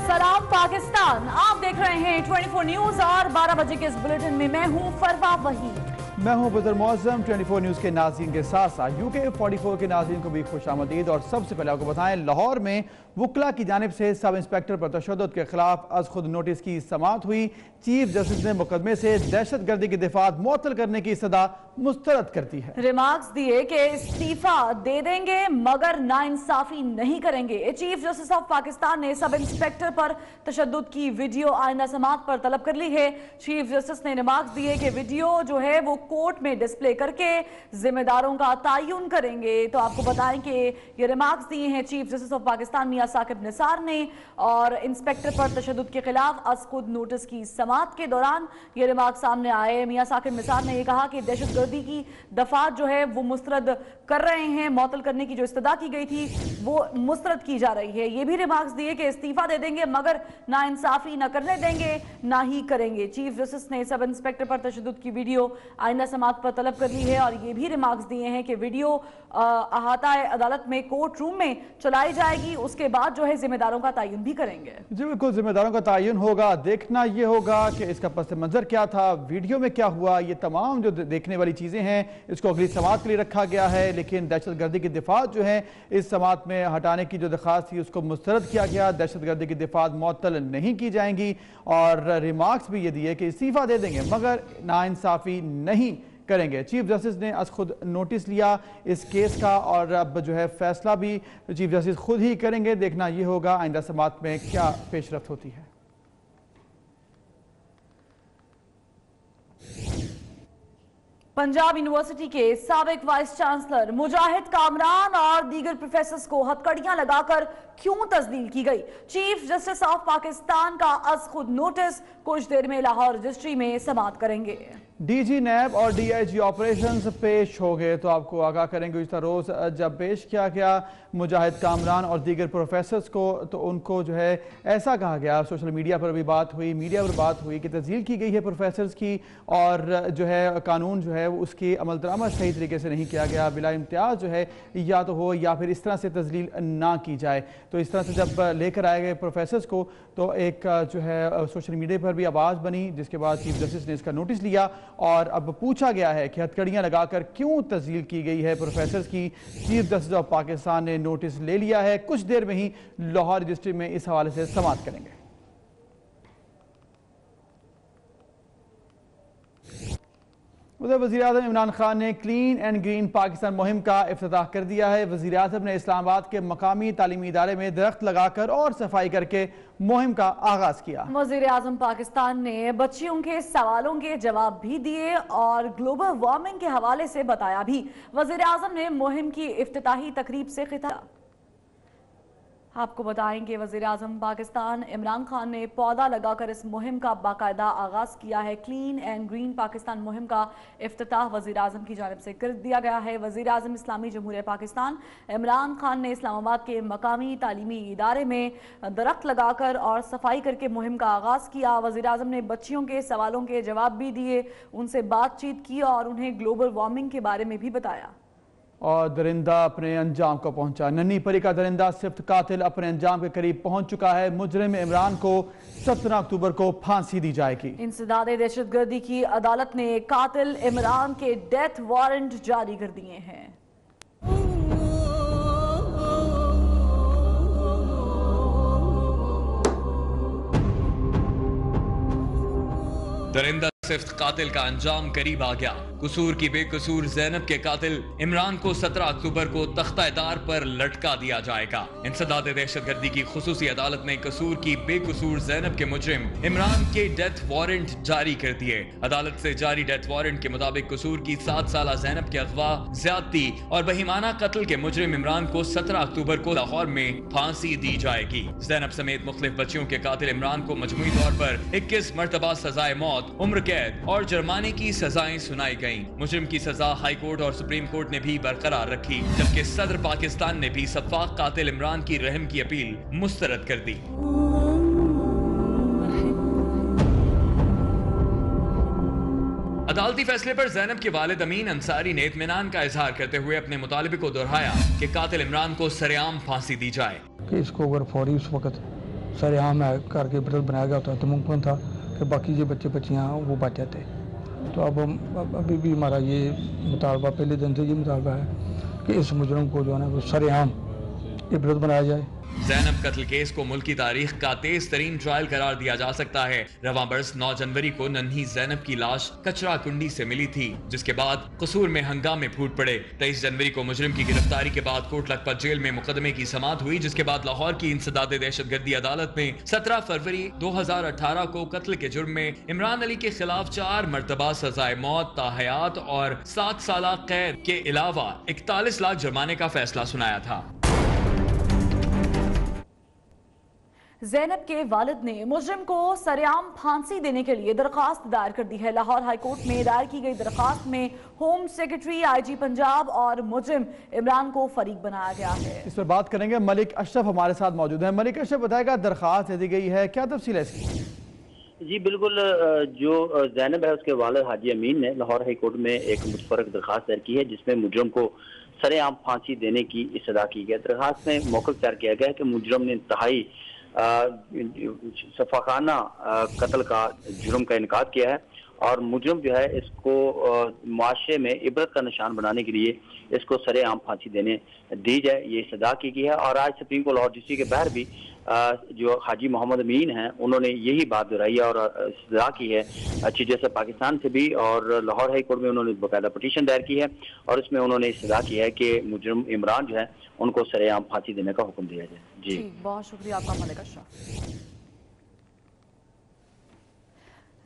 सलाम पाकिस्तान, आप देख रहे हैं 24 न्यूज और 12 बजे के इस बुलेटिन में मैं हूं फरवा वहीद। मैं हूं बदर मौज़म। 24 न्यूज़ के नाज़रीन के साथ साथ UK 44 के नाज़रीन को भी खुशामदीद। और सबसे पहले आपको बताएं, लाहौर में वकला की जानिब से सब इंस्पेक्टर पर तशद्दुद के खिलाफ आज खुद नोटिस की समाअत हुई। चीफ जस्टिस ने मुकदमे से दहशत गर्दी की दिफात मुअत्तल करने की सदा मुस्तरद करती है। रिमार्क्स दिए कि इस्तीफा दे देंगे मगर नाइंसाफी नहीं करेंगे। चीफ जस्टिस ऑफ पाकिस्तान ने सब इंस्पेक्टर पर तशद्दुद की वीडियो आइंदा समाअत पर तलब कर ली है। चीफ जस्टिस ने रिमार्क्स दिए कि वीडियो जो है वो कोर्ट में डिस्प्ले करके जिम्मेदारों का तयन करेंगे। तो आपको बताएं कि ये रिमार्क्स दिए हैं चीफ जस्टिस ऑफ पाकिस्तान मियां साकिब निसार ने, और इंस्पेक्टर पर तशद्दुद के खिलाफ आज खुद नोटिस की समाअत के दौरान ये रिमार्क्स सामने आए। मियां साकिब निसार ने यह कहा कि दहशत गर्दी की दफात जो है वो मुस्तरद कर रहे हैं, मुअत्तल करने की जो इस्तदा की गई थी वो मुस्तरद की जा रही है। ये भी रिमार्क्स दिए कि इस्तीफा दे देंगे मगर ना इंसाफी न करने देंगे ना ही करेंगे। चीफ जस्टिस ने सब इंस्पेक्टर पर तशद्दुद की वीडियो आइंदा समाअत पर तलब कर ली है, और ये भी रिमार्क्स दिए हैं कि वीडियो अहाता अदालत में कोर्ट रूम में चलाई जाएगी, उसके बाद जो है जिम्मेदारों का तयन भी करेंगे। जी बिल्कुल, जिम्मेदारों का तयन होगा। देखना ये होगा कि इसका पस मंजर क्या था, वीडियो में क्या हुआ। ये तमाम जो देखने वाली चीज़ें हैं इसको अगली समाअत के लिए रखा गया है, लेकिन दहशत गर्दी की दिफात जो है इस समाअत में हटाने की जो दरख्वास्त थी उसको मुस्तरद किया गया। दहशत गर्दी की दिफात मुअत्तल नहीं की जाएंगी, और रिमार्क्स भी ये दिए कि इस्तीफा दे देंगे मगर नाइंसाफी नहीं करेंगे। चीफ जस्टिस ने आज खुद नोटिस लिया इस केस का, और अब जो है फैसला भी चीफ जस्टिस खुद ही करेंगे। देखना ये होगा आइंदा समाअत में क्या पेशरफ्त होती है। पंजाब यूनिवर्सिटी के साबिक वाइस चांसलर मुजाहिद कामरान और दीगर प्रोफेसर्स को हथकड़ियां लगाकर क्यों तस्दील की गई। चीफ जस्टिस ऑफ पाकिस्तान का आज खुद नोटिस कुछ देर में लाहौर रजिस्ट्री में समाअत करेंगे। DG नैब और DIG ऑपरेशंस पेश हो गए, तो आपको आगाह करेंगे। गुज़िश्ता रोज़ जब पेश किया गया मुजाहिद कामरान और दीगर प्रोफेसर्स को, तो उनको जो है ऐसा कहा गया, सोशल मीडिया पर भी बात हुई, मीडिया पर बात हुई कि तस्दील की गई है प्रोफेसर्स की, और जो है कानून जो है उसकी अमल दरामद सही तरीके से नहीं किया गया। बिला इम्तियाज़ जो है या तो हो या फिर इस तरह से तस्दील ना की जाए। तो इस तरह से जब लेकर आए गए प्रोफेसर्स को, तो एक जो है सोशल मीडिया पर भी आवाज़ बनी, जिसके बाद चीफ जस्टिस ने इसका नोटिस लिया, और अब पूछा गया है कि हथकड़ियां लगाकर क्यों तस्दील की गई है प्रोफेसर्स की। चीफ जस्टिस ऑफ पाकिस्तान ने नोटिस ले लिया है, कुछ देर में ही लाहौर रजिस्ट्री में इस हवाले से समाअत करेंगे। उधर वज़ीर-ए-आज़म इमरान खान ने क्लीन एंड ग्रीन पाकिस्तान मुहिम का इफ्तिताह कर दिया है। वज़ीर-ए-आज़म ने इस्लामाबाद के मकामी तालीमी इदारे में दरख्त लगाकर और सफाई करके मुहिम का आगाज किया। वज़ीर-ए-आज़म पाकिस्तान ने बच्चियों के सवालों के जवाब भी दिए और ग्लोबल वार्मिंग के हवाले से बताया भी। वज़ीर-ए-आज़म ने मुहिम की इफ्तिताही तकरीब से खिताब। आपको बताएं कि वज़ीर-ए-आज़म पाकिस्तान इमरान खान ने पौधा लगाकर इस मुहिम का बाकायदा आगाज़ किया है। क्लीन एंड ग्रीन पाकिस्तान मुहिम का इफ्तिताह वज़ीर-ए-आज़म की जानिब से कर दिया गया है। वज़ीर-ए-आज़म इस्लामी जमहूरियत पाकिस्तान इमरान खान ने इस्लामाबाद के मकामी तालीमी इदारे में दरख्त लगाकर और सफाई करके मुहिम का आगाज़ किया। वज़ीर-ए-आज़म ने बच्चियों के सवालों के जवाब भी दिए, उनसे बातचीत की और उन्हें ग्लोबल वार्मिंग के बारे में भी बताया। और दरिंदा अपने अंजाम को पहुंचा। नन्ही परी का दरिंदा सिफ्त कातिल अपने अंजाम के करीब पहुंच चुका है। मुजरिम इमरान को 17 अक्टूबर को फांसी दी जाएगी। इंसदाद दहशत गर्दी की अदालत ने कातिल इमरान के डेथ वारंट जारी कर दिए हैं। दरिंदा सिफ्त कातिल का अंजाम करीब आ गया। कसूर की बेकसूर ज़ैनब के कातिल इमरान को 17 अक्टूबर को तख्ता-ए-दार पर लटका दिया जाएगा। इंसदाद दहशत गर्दी की खुसूसी अदालत ने कसूर की बेकसूर ज़ैनब के मुजरिम इमरान के डेथ वारंट जारी कर दिए। अदालत से जारी डेथ वारंट के मुताबिक कसूर की 7 साला ज़ैनब के अगवा, ज्यादती और बहिमाना कत्ल के मुजरिम इमरान को 17 अक्टूबर को लाहौर में फांसी दी जाएगी। ज़ैनब समेत मुख्तलिफ बच्चियों के कातिल इमरान को मजमूई तौर पर 21 मरतबा सजाए मौत, उम्र कैद और जुर्माने की सजाएं सुनाई गईं। मुजरिम की सजा हाई कोर्ट और सुप्रीम कोर्ट ने भी बरकरार रखी, जबकि सदर पाकिस्तान ने भी सफाक कातिल इमरान की रहम की अपील मुस्तरद कर दी। अदालती फैसले पर ज़ैनब के वालिद अमीन अंसारी ने इत्मीनान का इजहार करते हुए अपने मुतालबे को दोहराया कि कातिल इमरान को सरेआम फांसी दी जाए। कि इसको अगर फौरी उस वक्त सरेआम है करके इबरत बनाया गया होता तो मुमकिन था कि बाकी जो बच्चे बच्चियाँ वो बच जाते। तो अब अभी भी हमारा ये मुतालबा पहले दिन से ये मुतालबा है कि इस मुजरम को जो है ना वो सरेआम इबरत बनाया जाए। ज़ैनब कत्ल केस को मुल्क की तारीख का तेज तरीन ट्रायल करार दिया जा सकता है। रवां बरस 9 जनवरी को नन्ही ज़ैनब की लाश कचरा कुंडी से मिली थी, जिसके बाद कसूर में हंगामे फूट पड़े। 23 जनवरी को मुजरिम की गिरफ्तारी के बाद कोट लखपत जेल में मुकदमे की समाअत हुई, जिसके बाद लाहौर की इंसदाद दहशतगर्दी अदालत में 17 फरवरी 2018 को कत्ल के जुर्म में इमरान अली के खिलाफ 4 मरतबा सजाए मौत, ताहयात और 7 साल कैद के अलावा 41 लाख जुर्माने का फैसला सुनाया था। ज़ैनब के वालिद ने मुजरिम को सरेआम फांसी देने के लिए दरखास्त दायर कर दी है। लाहौर हाई कोर्ट में दायर की गई दरखास्त में होम सेक्रेटरी, आईजी पंजाब और मुजरिम इमरान को फरीक बनाया गया है। इस पर बात करेंगे। मलिक अशरफ हमारे साथ मौजूद है। मलिक अशरफ, बताएगा दरखास्त दी गई है, क्या तफसील है इसकी? जी बिल्कुल, जो ज़ैनब है उसके वालिद हाजी अमीन ने लाहौर हाई कोर्ट में एक मुतफरक दरखास्त दायर की है, जिसमें मुजरिम को सरेआम फांसी देने की इस्तदा की गई। दरखास्त में मौक़िफ़ तैयार किया गया है कि मुजरिम ने इंतहाई सफाकाना कत्ल का जुर्म का इनकार किया है और मुजरिम जो है इसको मुआशरे में इबरत का निशान बनाने के लिए इसको सरेआम फांसी देने दी जाए, ये सदा की गई है। और आज सुप्रीम कोर्ट लाहौर डिस्ट्रिक्ट के बाहर भी जो हाजी मोहम्मद अमीन हैं उन्होंने यही बात दोहराई है और सजा की है चीफ जस्टिस पाकिस्तान से भी, और लाहौर हाई कोर्ट में उन्होंने बाकायदा पटिशन दायर की है और इसमें उन्होंने सजा की है कि मुजरिम इमरान जो है उनको सरेआम फांसी देने का हुक्म दिया जाए। जी बहुत शुक्रिया आपका मलिक अशरफ।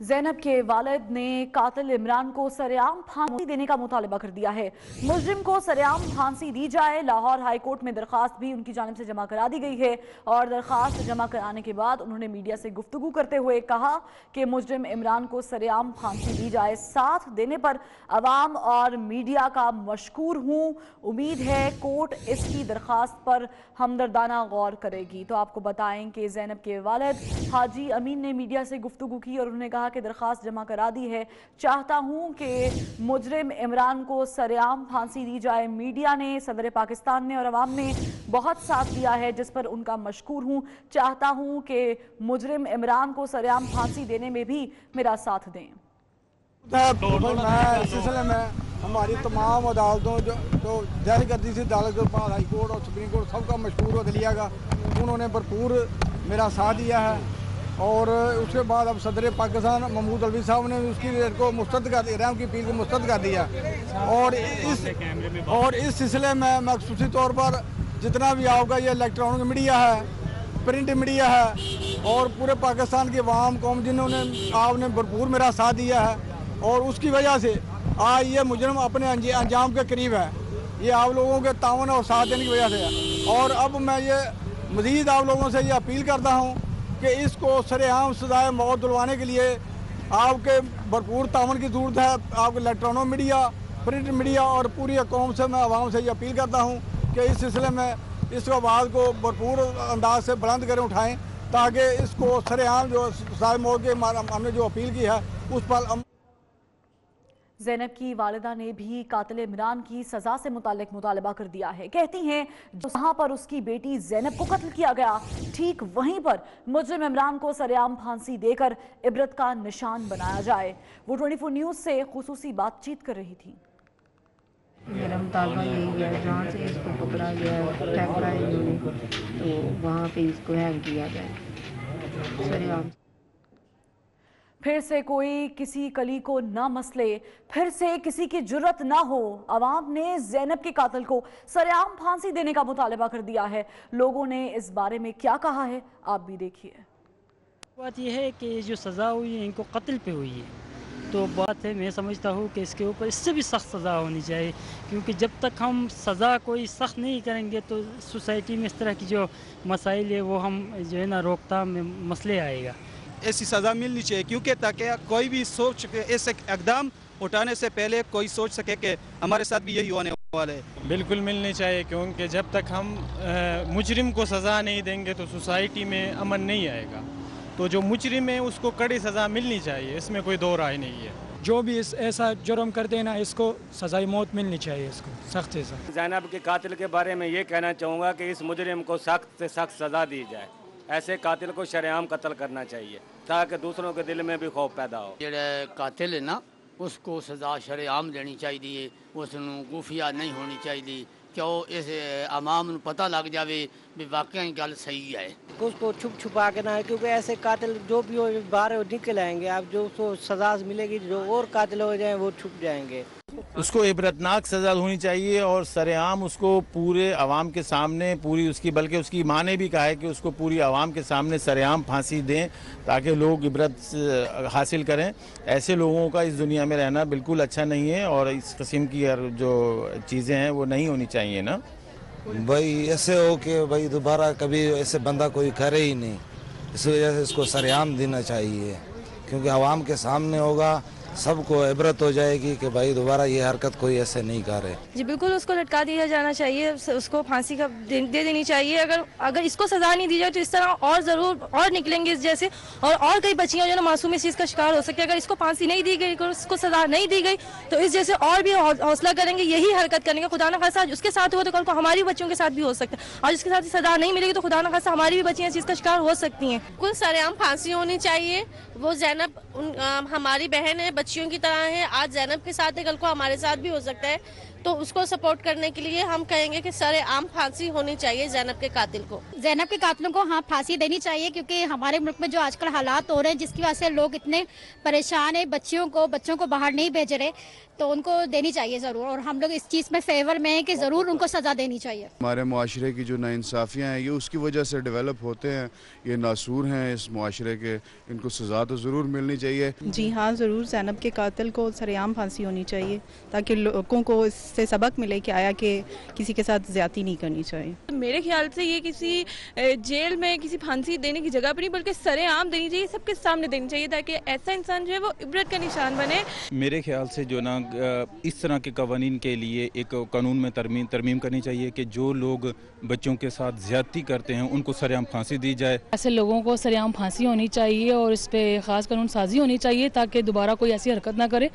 ज़ैनब के वालिद ने कातिल इमरान को सरेआम फांसी देने का मुतालबा कर दिया है। मुजरिम को सरेआम फांसी दी जाए। लाहौर हाई कोर्ट में दरखास्त भी उनकी जानिब से जमा करा दी गई है और दरखास्त जमा कराने के बाद उन्होंने मीडिया से गुफ्तगू करते हुए कहा कि मुजरिम इमरान को सरेआम फांसी दी जाए। साथ देने पर अवाम और मीडिया का मशकूर हूँ। उम्मीद है कोर्ट इसकी दरखास्त पर हमदर्दाना गौर करेगी। तो आपको बताएं कि ज़ैनब के वालिद हाजी अमीन ने मीडिया से गुफ्तगू की और उन्होंने कहा कि दरखास्त जमा करा दी है। चाहता हूं कि मुजरिम इमरान को सरेआम फांसी दी जाए। मीडिया ने, सदर पाकिस्तान ने और अवाम ने बहुत साथ दिया है, जिस पर उनका मशकूर हूं। चाहता हूं कि मुजरिम इमरान को सरेआम फांसी देने में भी मेरा साथ दें। मैं सिलसिले में हमारी तमाम अदालतों जो दहशतगर्दी से अदालत के पास हाई कोर्ट और सुप्रीम कोर्ट सबका मशहूर अदलिया का उन्होंने भरपूर मेरा साथ दिया है। और उसके बाद अब सदर पाकिस्तान महमूद अलवी साहब ने उसकी रेट को मुस्तरद कर दिया, रहम की अपील को मुस्तरद कर दिया। और इस सिलसिले में मखसूसी तौर पर जितना भी आपका ये इलेक्ट्रॉनिक मीडिया है, प्रिंट मीडिया है और पूरे पाकिस्तान की आवाम कौम जिन्होंने आपने भरपूर मेरा साथ दिया है और उसकी वजह से आज ये मुजरिम अपने अंजाम के करीब है। ये आप लोगों के तावन और साथ देने की वजह से है। और अब मैं ये मज़ीद आप लोगों से ये अपील करता हूँ कि इसको सरेआम सजाए मौत दिलवाने के लिए आपके भरपूर तावन की ज़रूरत है। आपके इलेक्ट्रॉनिक मीडिया, प्रिंट मीडिया और पूरी कौम से मैं आवाम से ये अपील करता हूँ कि इस सिलसिले में इस आवाज़ को भरपूर अंदाज से बुलंद करें, उठाएँ, ताकि इसको सरेआम जो सजाए मौत के हमने जो अपील की है उस पर। ज़ैनब की वालिदा ने भी कातिल इमरान की सज़ा से मुताल्लिक मुतालबा कर दिया है। कहती हैं जहाँ पर उसकी बेटी ज़ैनब को कत्ल किया गया, ठीक वहीं पर मुजरिम इमरान को सरेआम फांसी देकर इबरत का निशान बनाया जाए। वो 24 न्यूज़ से खुसूसी बातचीत कर रही थी। मेरा मुतालबा यही है, जहाँ से इसको पकड़ा गया फेंका है इन्होंने, तो वहाँ पे इसको हैंग किया जाए सरेआम। फिर से कोई किसी कली को ना मसले, फिर से किसी की जुर्रत ना हो। अवाम ने ज़ैनब के कातिल को सरेआम फांसी देने का मुतालबा कर दिया है। लोगों ने इस बारे में क्या कहा है आप भी देखिए। बात यह है कि जो सज़ा हुई है इनको कत्ल पे हुई है, तो बात है मैं समझता हूँ कि इसके ऊपर इससे भी सख्त सज़ा होनी चाहिए, क्योंकि जब तक हम सज़ा कोई सख्त नहीं करेंगे तो सोसाइटी में इस तरह की जो मसाइल है वो हम जो है ना रोकथाम में मसले आएगा। ऐसी सज़ा मिलनी चाहिए, क्योंकि ताकि कोई भी सोच के ऐसे इक़दाम उठाने से पहले कोई सोच सके कि हमारे साथ भी यही होने वाला है। बिल्कुल मिलनी चाहिए, क्योंकि जब तक हम मुजरिम को सज़ा नहीं देंगे तो सोसाइटी में अमन नहीं आएगा। तो जो मुजरिम है उसको कड़ी सज़ा मिलनी चाहिए, इसमें कोई दो राय नहीं है। जो भी ऐसा जुर्म कर देना इसको सज़ाई मौत मिलनी चाहिए, इसको सख्त से सख्त। ज़ैनब के कातिल के बारे में ये कहना चाहूँगा कि इस मुजरिम को सख्त से सख्त सज़ा दी जाए। ऐसे कातिल को शरेआम कत्ल करना चाहिए ताकि दूसरों के दिल में भी खौफ पैदा हो। ਜਿਹੜਾ ਕਾਤਿਲ ਹੈ ਨਾ उसको सज़ा शरेआम देनी चाहिए, उसनूं गुफिया नहीं होनी चाहिए कि इस आवाम नूं पता लग जाए भी वाकई गल सही है। उसको छुप छुपा के ना है, क्योंकि ऐसे कातिल जो भी हो बाहर निकल आएंगे। अब जो उसको सज़ा मिलेगी, जो और कातिल हो जाए वो छुप जाएंगे। उसको इबरतनाक सज़ा होनी चाहिए और सरेआम उसको पूरे अवाम के सामने पूरी उसकी, बल्कि उसकी माँ ने भी कहा है कि उसको पूरी अवाम के सामने सरेआम फांसी दें ताकि लोग इबरत हासिल करें। ऐसे लोगों का इस दुनिया में रहना बिल्कुल अच्छा नहीं है और इस किस्म की जो चीज़ें हैं वो नहीं होनी चाहिए ना भाई। ऐसे हो कि भाई दोबारा कभी ऐसे बंदा कोई करे ही नहीं, इस वजह से इसको सरेआम देना चाहिए, क्योंकि अवाम के सामने होगा, सबको इबरत हो जाएगी कि भाई दोबारा ये हरकत कोई ऐसे नहीं करे। जी बिल्कुल, उसको लटका दिया जाना चाहिए, उसको फांसी का दे देनी चाहिए। अगर इसको सज़ा नहीं दी जाए तो इस तरह और ज़रूर और निकलेंगे इस जैसे, और कई बच्चियां जो ना मासूम इस चीज़ का शिकार हो सकती है। अगर इसको फांसी नहीं दी गई, अगर उसको सज़ा नहीं दी गई तो इस जैसे और भी हौसला करेंगे, यही हरकत करेंगे। खुदा न खासा आज उसके साथ हुआ तो कल को हमारी बच्चियों के साथ भी हो सकता है। आज उसके साथ सज़ा नहीं मिलेगी तो खुदा न खासा हमारी भी बच्चियाँ इस चीज़ का शिकार हो सकती हैं। बिल्कुल सरेआम फांसी होनी चाहिए। वो ज़ैनब हमारी बहन है, बच्चियों की तरह है। आज ज़ैनब के साथ है, कल को हमारे साथ भी हो सकता है। तो उसको सपोर्ट करने के लिए हम कहेंगे कि सरेआम फांसी होनी चाहिए ज़ैनब के कातिल को। ज़ैनब के कातिलों को हाँ फांसी देनी चाहिए, क्योंकि हमारे मुल्क में जो आजकल हालात हो रहे हैं जिसकी वजह से लोग इतने परेशान हैं, बच्चों को बाहर नहीं भेज रहे, तो उनको देनी चाहिए ज़रूर। और हम लोग इस चीज़ में फेवर में हैं कि ज़रूर उनको सज़ा देनी चाहिए। हमारे मुआशरे की जो नाइंसाफ़ियाँ हैं ये उसकी वजह से डेवलप होते हैं, ये नासूर हैं इस मुआशरे के, इनको सज़ा तो ज़रूर मिलनी चाहिए। जी हाँ, ज़रूर ज़ैनब के कातिल को सरेआम फांसी होनी चाहिए ताकि लोगों को इससे सबक मिले कि आया कि किसी के साथ ज़्यादती नहीं करनी चाहिए। मेरे ख्याल से ये किसी जेल में किसी फांसी देने की जगह पर नहीं बल्कि सरेआम देनी चाहिए, सबके सामने देनी चाहिए ताकि ऐसा इंसान जो है वो इबरत का निशान बने। मेरे ख्याल से जो ना इस तरह के कवानीन के लिए एक कानून में तरमीम करनी चाहिए कि जो लोग बच्चों के साथ ज़्यादती करते हैं उनको सरेआम फांसी दी जाए। ऐसे लोगों को सरेआम फांसी होनी चाहिए और इस पे ख़ास कानून साजी होनी चाहिए ताकि दोबारा कोई ऐसी हरकत ना करे।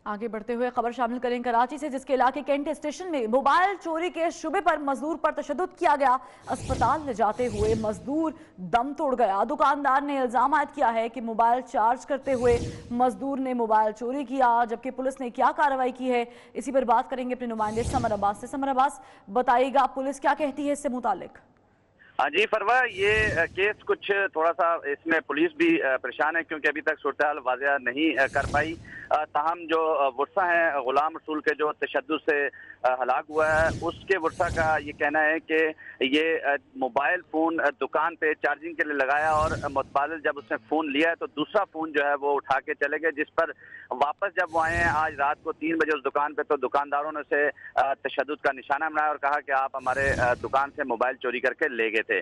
आगे बढ़ते हुए खबर शामिल करें कराची से, जिसके इलाके कैंट स्टेशन में मोबाइल चोरी के शुबे पर मजदूर पर तशद्दुद किया गया। अस्पताल ले जाते हुए मजदूर दम तोड़ गया। दुकानदार ने इल्जाम आयद किया है कि मोबाइल चार्ज करते हुए मजदूर ने मोबाइल चोरी किया, जबकि पुलिस ने क्या कार्रवाई की है इसी पर बात करेंगे अपने नुमाइंदे समर अब्बास से। समर अब्बास, बताइएगा पुलिस क्या कहती है इससे मुतालिक? हाँ जी फरवा, ये केस कुछ थोड़ा सा इसमें पुलिस भी परेशान है क्योंकि अभी तक सूरत हाल वाज़ेह नहीं कर पाई। ताहम जो वर्षा है गुलाम रसूल के जो तशद्दुद से हलाक हुआ है उसके वर्षा का ये कहना है कि ये मोबाइल फ़ोन दुकान पे चार्जिंग के लिए लगाया और मुतबादिल जब उसने फ़ोन लिया तो दूसरा फ़ोन जो है वो उठा के चले गए, जिस पर वापस जब वो आए हैं आज रात को 3 बजे उस दुकान पे तो दुकानदारों ने उसे तशद्दुद का निशाना बनाया और कहा कि आप हमारे दुकान से मोबाइल चोरी करके ले गए थे।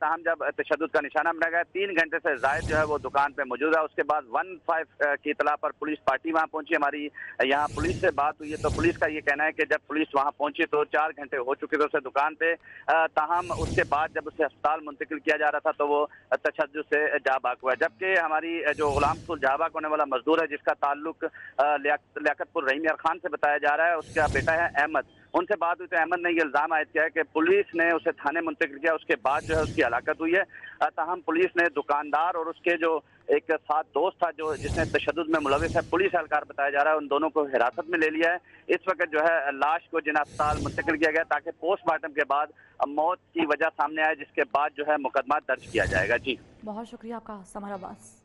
ताहम जब तशद्दुद का निशाना बनाया गया 3 घंटे से ज़ायद जो है वो दुकान पे मौजूद है। उसके बाद 15 की इतला पर पुलिस पार्टी वहाँ पहुंची। हमारी यहाँ पुलिस से बात हुई है तो पुलिस का ये कहना है कि जब पुलिस वहाँ पहुंची तो 4 घंटे हो चुके थे उसे दुकान पे। ताहम उसके बाद जब उसे अस्पताल मुंतकिल किया जा रहा था तो वो तशद्दुद से जा बाक हुआ। जबकि हमारी जो गुलाम रसूल जा बाक होने वाला मजदूर है जिसका ताल्लुक लियाकतपुर रहीम यार खान से बताया जा रहा है, उसका बेटा है अहमद, उनसे बात हुई तो अहमद ने ये इल्ज़ाम आयद किया है कि पुलिस ने उसे थाने मुंतकिल किया, उसके बाद जो है उसकी हलाकत हुई है। ताहम पुलिस ने दुकानदार और उसके जो एक साथ दोस्त था जो जिसने तशद्दुद में मुलविस है, पुलिस एहलकार बताया जा रहा है, उन दोनों को हिरासत में ले लिया है। इस वक्त जो है लाश को जिन्ना अस्पताल मुंतकिल किया गया ताकि पोस्टमार्टम के बाद मौत की वजह सामने आए, जिसके बाद जो है मुकदमा दर्ज किया जाएगा। जी बहुत शुक्रिया आपका समर अब्बास।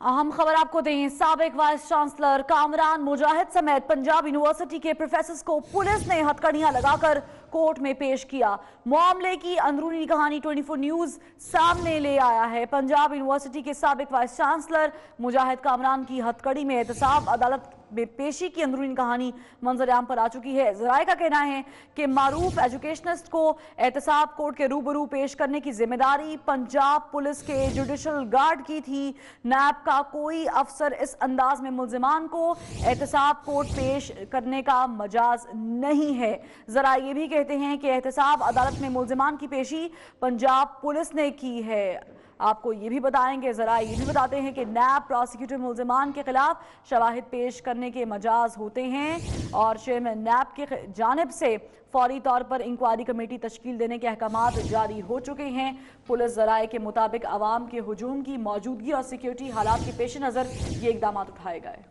अहम खबर आपको दें, साबिक वाइस चांसलर कामरान मुजाहिद समेत पंजाब यूनिवर्सिटी के प्रोफेसर्स को पुलिस ने हथकड़ियां लगाकर कोर्ट में पेश किया। मामले की अंदरूनी कहानी 24 न्यूज़ सामने ले आया है। पंजाब यूनिवर्सिटी के साबिक वाइस चांसलर मुजाहिद कामरान की हथकड़ी में एहतसाब अदालत में पेशी की अंदरूनी कहानी मंजर आम पर आ चुकी है। ज़राए का कहना है कि मारूफ एजुकेशनिस्ट को एहतसाब कोर्ट के रूबरू पेश करने की जिम्मेदारी पंजाब पुलिस के जुडिशल गार्ड की थी। नैब का कोई अफसर इस अंदाज में मुल्जिमान को एहतसाब कोर्ट पेश करने का मजाज नहीं है। ज़राए ये भी कहते हैं कि एहतसाब अदालत में मुल्जिमान की पेशी पंजाब पुलिस ने की है। آپ کو یہ بھی بتائیں گے، ذرائع یہ بھی بتاتے ہیں کہ نیب پراسیکیوٹر ملزمان کے خلاف شواہد پیش کرنے کے مجاز ہوتے ہیں اور چیئرمین نیب کی جانب سے فوری طور پر انکوائری کمیٹی تشکیل دینے کے احکامات جاری ہو چکے ہیں۔ پولیس ذرائع کے مطابق عوام کے ہجوم کی موجودگی اور سیکیورٹی حالات کے پیش نظر یہ اقدامات اٹھائے گئے۔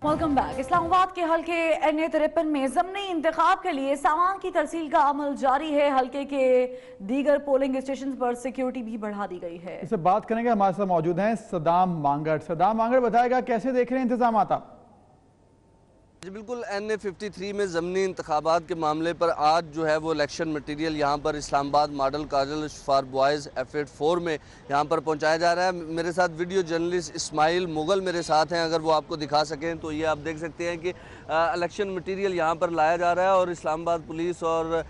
Welcome back. اسلام آباد کے حلقے NA-53 میں ضمنی انتخاب کے لیے سامان کی ترسیل کا عمل جاری ہے۔ حلقے کے دیگر پولنگ اسٹیشن پر سیکیورٹی بھی بڑھا دی گئی ہے۔ اس سے بات کریں گے، ہمارے ساتھ موجود ہیں صدام مانگڑ۔ صدام مانگڑ بتائے گا کیسے دیکھ رہے ہیں انتظامات آپ؟ جی بالکل، NA-53 میں ضمنی انتخابات کے معاملے پر آج جو ہے وہ الیکشن مٹیریل یہاں پر اسلام آباد model college for boys F84 میں یہاں پر پہنچایا جا رہا ہے۔ میرے ساتھ ویڈیو جرنلسٹ اسماعیل مغل میرے ساتھ ہیں، اگر وہ آپ کو دکھا سکیں تو یہ آپ دیکھ سکتے ہیں کہ الیکشن مٹیریل یہاں پر لایا جا رہا ہے اور اسلام آباد پولیس اور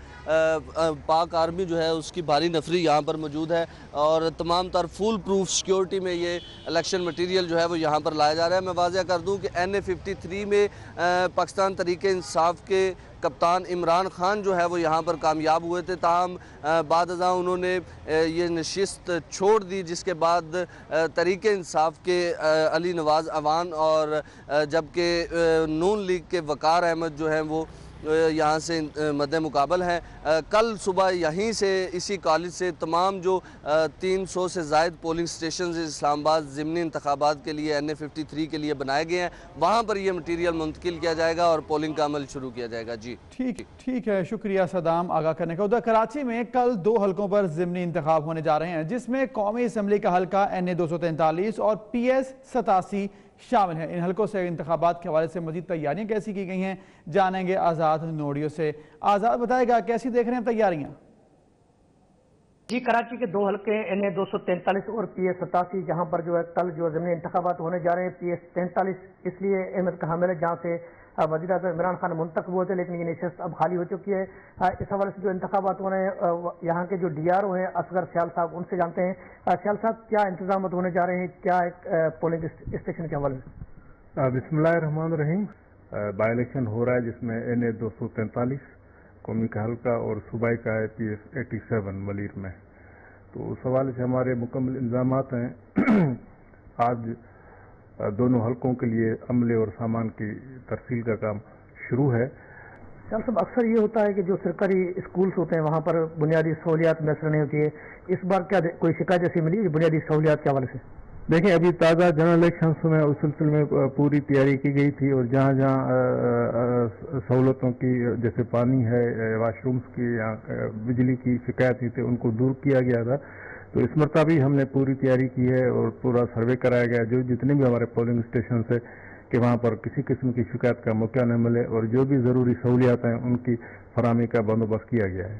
پاک آرمی جو ہے اس کی بھاری نفری یہاں پر موجود ہے اور تمام تر فول پروف سیکیورٹی میں یہ الیکشن مٹیریل جو ہے وہ یہاں پر لایا جا رہا ہے۔ میں واضح کر دوں کہ NA-53 میں پاکستان تحریک انصاف کے کپتان عمران خان جو ہے وہ یہاں پر کامیاب ہوئے تھے، تاہم بعد ازاں انہوں نے یہ نشست چھوڑ دی، جس کے بعد تحریک انصاف کے علی نواز اوان اور جبکہ نون لیگ کے وقار احمد جو ہیں وہ یہاں سے مد مقابل ہیں۔ کل صبح یہیں سے اسی کالج سے تمام جو 300 سے زائد پولنگ سٹیشنز اسلام آباد ضمنی انتخابات کے لیے NA-53 کے لیے بنائے گئے ہیں، وہاں پر یہ مٹیریل منتقل کیا جائے گا اور پولنگ کا عمل شروع کیا جائے گا۔ جی ٹھیک ہے، شکریہ صدام آگاہ کرنے کا۔ ادھر کراچی میں کل 2 حلقوں پر ضمنی انتخاب ہونے جا رہے ہیں، جس میں قومی اسمبلی کا حلقہ NA-243 اور PS-87 شامل ہیں۔ ان حلقوں سے انتخابات کے حوالے سے مزید تیاریاں کیسی کی گئی ہیں جانیں گے آزاد نوڑیوں سے۔ آزاد بتائے گا کیسی دیکھ رہے ہیں تیاریاں؟ جی کراچی کے 2 حلقے NA-243 اور PS-87 جہاں پر جو ہے کل جو ضمنی انتخابات ہونے جا رہے ہیں۔ PS-43 اس لیے اہمیت کا حامل ہے جہاں سے وزیر اعظم عمران خان منتخب ہوئے تھے، لیکن یہ نشست اب خالی ہو چکی ہے۔ اس حوالے سے جو انتخابات ہونے یہاں کے جو DRO ہیں اصغر سیال صاحب، ان سے جانتے ہیں۔ سیال صاحب، کیا انتظامات ہونے جا رہے ہیں کیا ایک پولنگ اسٹیشن کے حوالے سے؟ بسم اللہ الرحمن الرحیم۔ بائی الیکشن ہو رہا ہے جس میں NA-243 قومی کا حلقہ اور صوبائی کا ہے PS-87 ملیر میں، تو اس حوالے سے ہمارے مکمل انتظامات ہیں۔ آج دونوں حلقوں کے لیے عملے اور سامان کی ترسیل کا کام شروع ہے۔ صاحب اکثر یہ ہوتا ہے کہ جو سرکاری اسکولز ہوتے ہیں وہاں پر بنیادی سہولیات میسر نہیں ہوتی ہے، اس بار کیا کوئی شکایت ایسی ملی بنیادی سہولیات کے حوالے سے؟ دیکھیں، ابھی تازہ جنرل الیکشنز میں اس سلسلے میں پوری تیاری کی گئی تھی اور جہاں جہاں سہولتوں کی جیسے پانی ہے، واش رومز کی یا بجلی کی شکایت تھی ان کو دور کیا گیا تھا، تو اس مرتبہ بھی ہم نے پوری تیاری کی ہے اور پورا سروے کرایا گیا جو جتنے بھی ہمارے پولنگ اسٹیشن سے کہ وہاں پر کسی قسم کی شکایت کا موقع نہ ملے اور جو بھی ضروری سہولیات ہیں ان کی فراہمی کا بندوبست کیا گیا ہے۔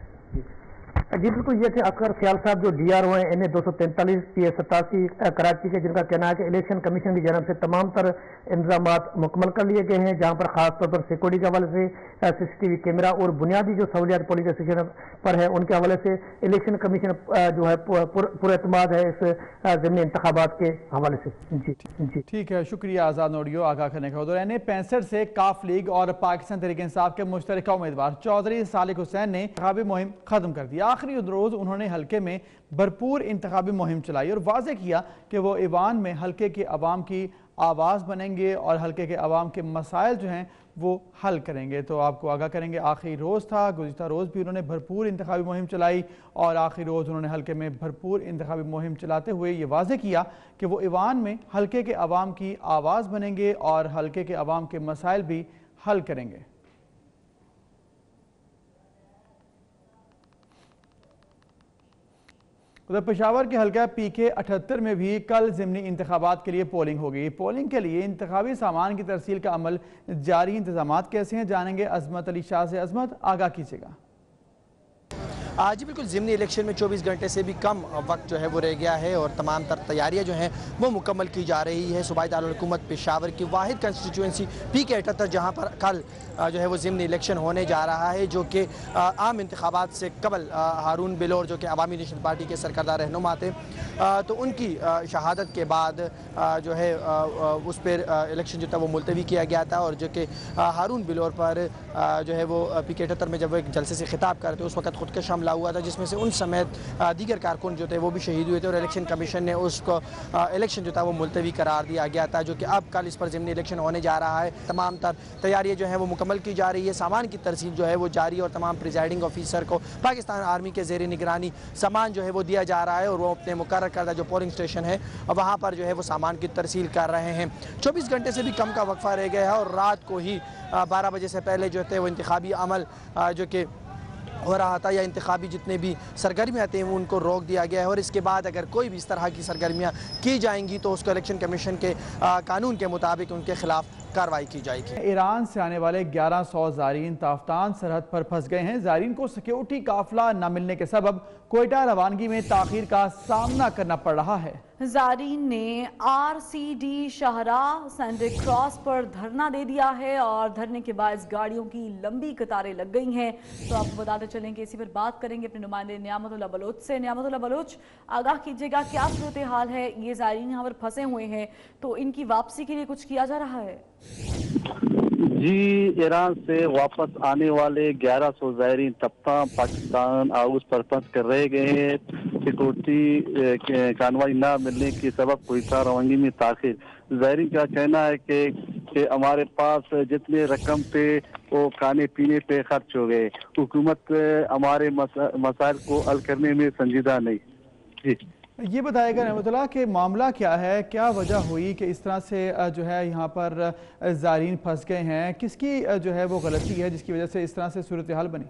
جی بالکل، یہ تھے اکثر خیال صاحب جو DRO ہیں NA-243 PS-87 کراچی کے، جن کا کہنا ہے کہ الیکشن کمیشن کی جانب سے تمام تر انتظامات مکمل کر لیے گئے ہیں، جہاں پر خاص طور پر سیکورٹی کے حوالے سے CCTV کیمرہ اور بنیادی جو سہولیات پولنگ اسٹیشن پر ہے ان کے حوالے سے الیکشن کمیشن جو ہے پورا اعتماد ہے اس ضمنی انتخابات کے حوالے سے۔ جی ٹھیک ہے، شکریہ آزاد نوڑیو آگاہ کرنے کا۔ ادھر NA-65 سے کاف لیگ اور پاکستان تحریک انصاف کے مشترکہ امیدوار چودھری صالح حسین نے انتخابی مہم ختم کر دی۔ آخری روز انہوں نے حلقے میں بھرپور انتخابی مہم چلائی اور واضح کیا کہ وہ ایوان میں حلقے کے عوام کی آواز بنیں گے اور حلقے کے عوام کے مسائل جو ہیں وہ حل کریں گے۔ تو آپ کو آگاہ کریں گے، آخری روز تھا، گزشتہ روز بھی انہوں نے بھرپور انتخابی مہم چلائی اور آخری روز انہوں نے حلقے میں بھرپور انتخابی مہم چلاتے ہوئے یہ واضح کیا کہ وہ ایوان میں حلقے کے عوام کی آواز بنیں گے اور حلقے کے عوام کے مسائل بھی حل کریں گے۔ ادھر پشاور کے حلقہ PK-78 میں بھی کل ضمنی انتخابات کے لیے پولنگ ہوگی۔ پولنگ کے لیے انتخابی سامان کی ترسیل کا عمل جاری، انتظامات کیسے ہیں جانیں گے عظمت علی شاہ سے۔ عظمت آگاہ کیجیے گا۔ جی بالکل، ضمنی الیکشن میں 24 گھنٹے سے بھی کم وقت جو ہے وہ رہ گیا ہے اور تمام تر تیاریاں جو ہیں وہ مکمل کی جا رہی ہے۔ صوبائی دارالحکومت پشاور کی واحد کنسٹیچوئنسی PK-78 جہاں پر کل جو ہے وہ ضمنی الیکشن ہونے جا رہا ہے، جو کہ عام انتخابات سے قبل ہارون بلور جو کہ عوامی نیشنل پارٹی کے سرکردہ رہنما تھے، تو ان کی شہادت کے بعد جو ہے اس پر الیکشن جو تھا وہ ملتوی کیا گیا تھا اور جو کہ ہارون بلور پر جو ہے وہ PK-78 میں جب وہ ایک جلسے سے خطاب کر رہے تھے اس وقت خودکش حملہ हमला हुआ था, जिसमें से उन समेत दीगर कारकुन जो थे वो भी शहीद हुए थे और इलेक्शन कमीशन ने उसको इलेक्शन जो था वो मुलतवी करार दिया गया था, जो कि अब कल इस पर ज़िमनी इलेक्शन होने जा रहा है। तमाम तर तैयारियाँ जो हैं वो मुकम्मल की जा रही है, सामान की तरसील जो है वो जारी है और तमाम प्रिजाइडिंग ऑफिसर को पाकिस्तान आर्मी के ज़ेर निगरानी सामान जो है वो दिया जा रहा है और वो अपने मुकर्रर करदा जो पोलिंग स्टेशन है वहाँ पर जो है वो सामान की तरसील कर रहे हैं। 24 घंटे से भी कम का वक्फा रह गया है और रात को ही 12 बजे से पहले जो थे वो इंतखाबी अमल जो कि हो रहा था या इंतखाबी जितने भी सरगर्मियाँ थी उनको रोक दिया गया है और इसके बाद अगर कोई भी इस तरह की सरगर्मियाँ की जाएंगी तो उसको इलेक्शन कमीशन के कानून के मुताबिक उनके खिलाफ कार्रवाई की जाएगी। ईरान से आने वाले 1100 ज़ायरीन ताफ्तान सरहद पर फंस गए हैं। ज़ायरीन को सिक्योरिटी काफिला न मिलने के सबब क्वेटा रवानगी में ताखीर का सामना करना पड़ रहा है। ज़ायरीन ने RCD शाहराह सैंडे क्रॉस पर धरना दे दिया है और धरने के बाद गाड़ियों की लंबी कतारें लग गई हैं। तो आपको बताते चलें कि इसी पर बात करेंगे अपने नुमाइंदे नियामतुल्लाह बलोच से। नियामतुल्लाह बलोच, आगाह कीजिएगा क्या सूरत हाल है? ये ज़ायरीन यहाँ पर फंसे हुए हैं तो इनकी वापसी के लिए कुछ किया जा रहा है? जी, ईरान से वापस आने वाले 1100 ज़ायरीन तबका पाकिस्तान हाउस पर फंस कर रह गए हैं। सिक्योरिटी कार्रवाई न मिलने के सबब क्वेटा रवानगी में ताखिर। ज़ायरीन का कहना है कि हमारे पास जितने रकम थे वो खाने पीने पे खर्च हो गए, हुकूमत हमारे मसाइल को हल करने में संजीदा नहीं। जी, ये बताएगा रहमतुल्लाह कि मामला क्या है, क्या वजह हुई कि इस तरह से जो है यहाँ पर ज़ायरीन फंस गए हैं, किसकी जो है वो गलती है जिसकी वजह से इस तरह से सूरत हाल बनी?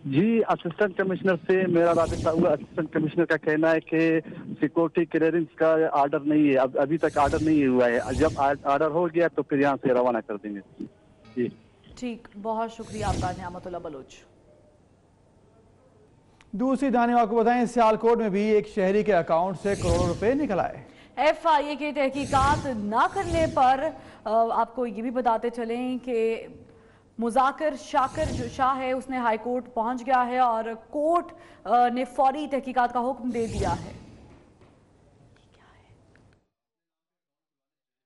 जी, असिस्टेंट कमिश्नर से मेरा राबिता हुआ। असिस्टेंट कमिश्नर का कहना है कि सिक्योरिटी क्लियरेंस का आर्डर नहीं है, अभी तक आर्डर नहीं हुआ है। जब आर्डर हो गया तो फिर यहाँ से रवाना कर देंगे। जी ठीक, बहुत शुक्रिया आपका नियामतुल्लाह बलोच। दूसरी दानियों आपको बताएं, सियालकोट में भी एक शहरी के अकाउंट से करोड़ों रुपए निकल आए। FIA के तहकीकात न करने पर आपको ये भी बताते चलें कि मुजाकर शाकर जो शाह है उसने हाई कोर्ट पहुंच गया है और कोर्ट ने फौरी तहकीकात का हुक्म दे दिया है।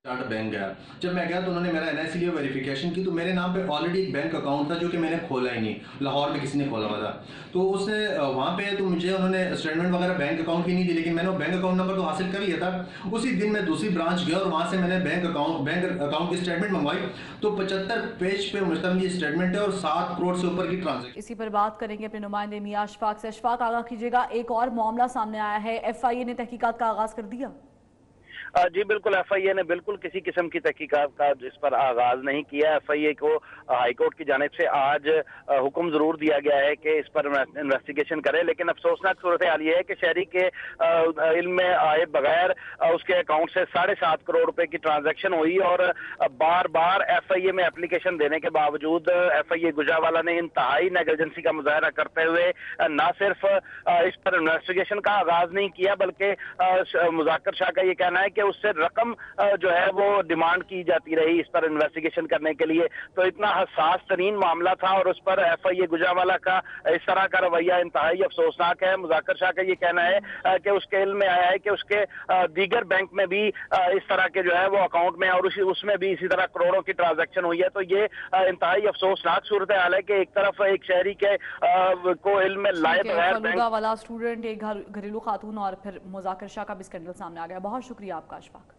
बैंक गया, जब मैं गया तो उन्होंने मेरा NIC लिए वेरिफिकेशन की तो मेरे नाम पे ऑलरेडी एक बैंक अकाउंट था जो कि मैंने खोला ही नहीं, लाहौर में किसी ने खोला हुआ था। तो उसने वहाँ पे तो मुझे उन्होंने स्टेटमेंट वगैरह बैंक अकाउंट की नहीं दी, लेकिन मैंने वो बैंक अकाउंट नंबर तो हासिल कर लिया था। उसी दिन मैं दूसरी ब्रांच गया और वहाँ से मैंने बैंक अकाउंट की स्टेटमेंट मंगवाई तो 75 पेज पे मुश्तमिल स्टेटमेंट है और 7 करोड़ से ऊपर की ट्रांजेक्शन। इसी पर बात करेंगे अपने नुमाइंदे मियां अशफाक से। अशफाक, आगाह कीजिएगा, एक और मामला सामने आया है, FIA ने तहकीकात का आगाज कर दिया। जी बिल्कुल, FIA ने बिल्कुल किसी किस्म की तहकीकात का इस पर आगाज नहीं किया। FIA को हाईकोर्ट की जानिब से आज हुक्म जरूर दिया गया है कि इस पर इन्वेस्टिगेशन करे, लेकिन अफसोसनाक सूरत हाल ये है कि शहरी के इल्म में आए बगैर उसके अकाउंट से 7.5 करोड़ रुपए की ट्रांजैक्शन हुई और बार बार FIA में एप्लीकेशन देने के बावजूद FIA गुजरावाला ने इंतहाई नेगलिजेंसी का मुजाहरा करते हुए न सिर्फ इस पर इन्वेस्टिगेशन का आगाज नहीं किया बल्कि मुजाकर शाह का ये कहना है कि उससे रकम जो है वो डिमांड की जाती रही इस पर इन्वेस्टिगेशन करने के लिए। तो इतना हसास तरीन मामला था और उस पर FIA गुजरावाला का इस तरह का रवैया इंतहाई अफसोसनाक है। मुजाकर शाह का ये कहना है कि उसके इल्म में आया है कि उसके दीगर बैंक में भी इस तरह के जो है वो अकाउंट में और उसमें भी इसी तरह करोड़ों की ट्रांजैक्शन हुई है। तो ये इंतहाई अफसोसनाक सूरत हाल है कि एक तरफ एक शहरी के को इल्म में लाए बगैर बैंक वाला स्टूडेंट, एक घरेलू खातून और फिर मुजाकर शाह का भी स्कैंडल सामने आ गया। बहुत शुक्रिया आपका अशफाक।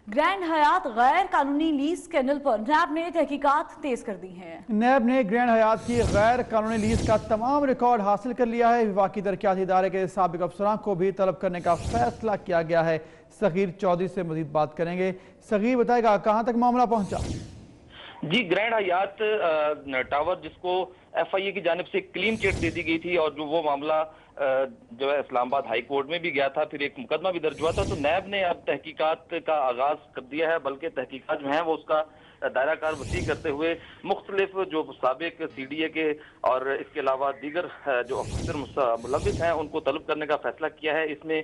ग्रैंड हयात गैर कानूनी लीज स्कैंडल पर नैब ने तहकीकात तेज कर दी हैं। नैब ने ग्रैंड हयात की गैर कानूनी लीज का तमाम रिकॉर्ड हासिल कर लिया है। विभागी तरक्याती इदारे के साबिक अफसरान को भी तलब करने का फैसला किया गया है। सगीर चौधरी से मजीद बात करेंगे। सगीर, बताएगा कहां तक मामला पहुंचा? जी, ग्रैंड हयात टावर जिसको FIA की जानिब से क्लीन चिट दे दी गई थी और जो वो मामला जो है इस्लामाबाद हाई कोर्ट में भी गया था, फिर एक मुकदमा भी दर्ज हुआ था। तो नैब ने अब तहकीकात का आगाज कर दिया है, बल्कि तहकीकात जो है वो उसका दायरा कार वसी करते हुए मुख्तलिफ जो साबिक CDA के और इसके अलावा दीगर जो अफसर मुलविस हैं उनको तलब करने का फैसला किया है। इसमें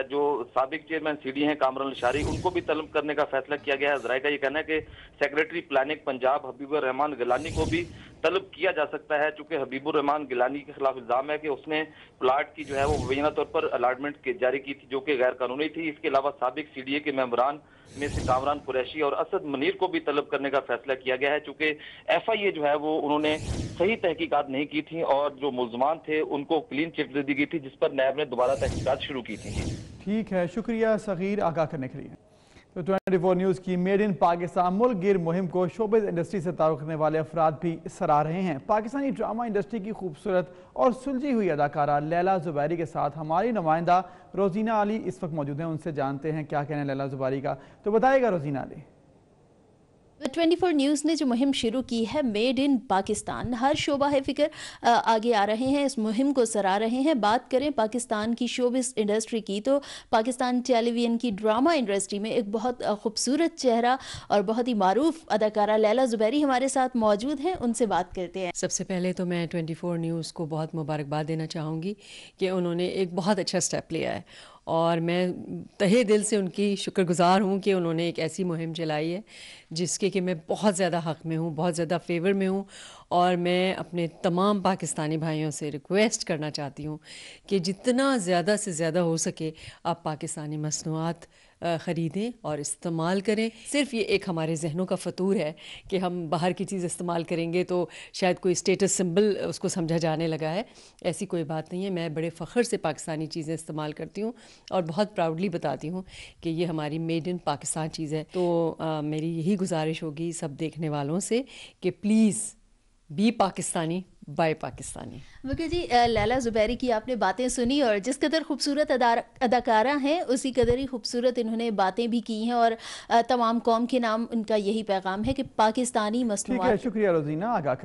जो साबिक चेयरमैन CDA हैं कामरुल शारी, उनको भी तलब करने का फैसला किया गया है। ज़राए का ये कहना है कि सेक्रेटरी प्लानिंग पंजाब हबीबुर रहमान गिलानी को भी तलब किया जा सकता है, चूंकि हबीबुर रहमान गिलानी के खिलाफ इल्जाम है कि उसने प्लाट की जो है वो मुबैना तौर पर अलाटमेंट जारी की थी जो कि गैर कानूनी थी। इसके अलावा साबिक CDA के मेंबरान में से कामरान कुरैशी और असद मुनीर को भी तलब करने का फैसला किया गया है, चूंकि FIA जो है वो उन्होंने सही तहकीकात नहीं की थी और जो मुल्जमान थे उनको क्लीन चिट दे दी गई थी, जिस पर नैब ने दोबारा तहकीकात शुरू की थी। ठीक है, शुक्रिया सगीर आगाह करने के लिए। तो 24 न्यूज़ की मेड इन पाकिस्तान मुल्क गिर मुहिम को शोबिज़ इंडस्ट्री से ताल्लुक़ रखने वाले अफराद भी सराह रहे हैं। पाकिस्तानी ड्रामा इंडस्ट्री की खूबसूरत और सुलझी हुई अदाकारा लैला ज़ुबैरी के साथ हमारी नुमाइंदा रोज़ीना अली इस वक्त मौजूद हैं। उनसे जानते हैं क्या कहना है लैला ज़ुबैरी का, तो बताइएगा रोज़ीना अली। 24 न्यूज़ ने जो मुहिम शुरू की है मेड इन पाकिस्तान, हर शोबा है फिक्र आगे आ रहे हैं, इस मुहिम को सराह रहे हैं। बात करें पाकिस्तान की शोबिस इंडस्ट्री की, तो पाकिस्तान टेलीविज़न की ड्रामा इंडस्ट्री में एक बहुत खूबसूरत चेहरा और बहुत ही मारूफ अदाकारा लैला ज़ुबैरी हमारे साथ मौजूद हैं, उनसे बात करते हैं। सबसे पहले तो मैं 24 न्यूज़ को बहुत मुबारकबाद देना चाहूँगी कि उन्होंने एक बहुत अच्छा स्टेप लिया है और मैं तहे दिल से उनकी शुक्रगुज़ार हूँ कि उन्होंने एक ऐसी मुहिम चलाई है जिसके कि मैं बहुत ज़्यादा हक़ में हूँ, बहुत ज़्यादा फेवर में हूँ। और मैं अपने तमाम पाकिस्तानी भाइयों से रिक्वेस्ट करना चाहती हूँ कि जितना ज़्यादा से ज़्यादा हो सके आप पाकिस्तानी मसनूआत ख़रीदें और इस्तेमाल करें। सिर्फ ये एक हमारे जहनों का फतूर है कि हम बाहर की चीज़ इस्तेमाल करेंगे तो शायद कोई स्टेटस सिंबल उसको समझा जाने लगा है, ऐसी कोई बात नहीं है। मैं बड़े फ़ख्र से पाकिस्तानी चीज़ें इस्तेमाल करती हूँ और बहुत प्राउडली बताती हूँ कि ये हमारी मेड इन पाकिस्तान चीज़ है। तो मेरी यही गुजारिश होगी सब देखने वालों से कि please be Pakistani buy Pakistani. बिल्कुल जी, लैला ज़ुबैरी की आपने बातें सुनी और जिस कदर खूबसूरत अदाकारा हैं उसी कदर ही खूबसूरत इन्होंने बातें भी की हैं और तमाम कौम के नाम उनका यही पैगाम है कि पाकिस्तानी मसनूआत। शुक्रिया रोज़ीना आगाह